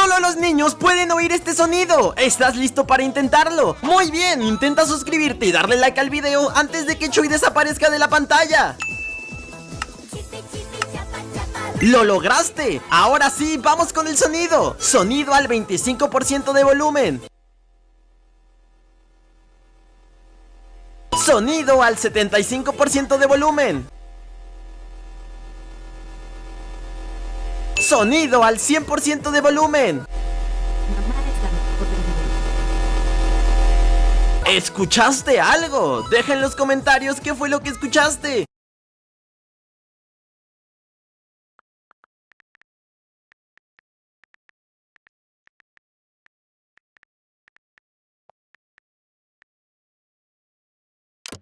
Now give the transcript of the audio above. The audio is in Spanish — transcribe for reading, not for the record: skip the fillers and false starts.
Solo los niños pueden oír este sonido. ¿Estás listo para intentarlo? Muy bien, intenta suscribirte y darle like al video antes de que Chuy desaparezca de la pantalla. ¡Lo lograste! Ahora sí, vamos con el sonido. Sonido al 25% de volumen. Sonido al 75% de volumen. Sonido al 100% de volumen. ¿Escuchaste algo? Deja en los comentarios qué fue lo que escuchaste.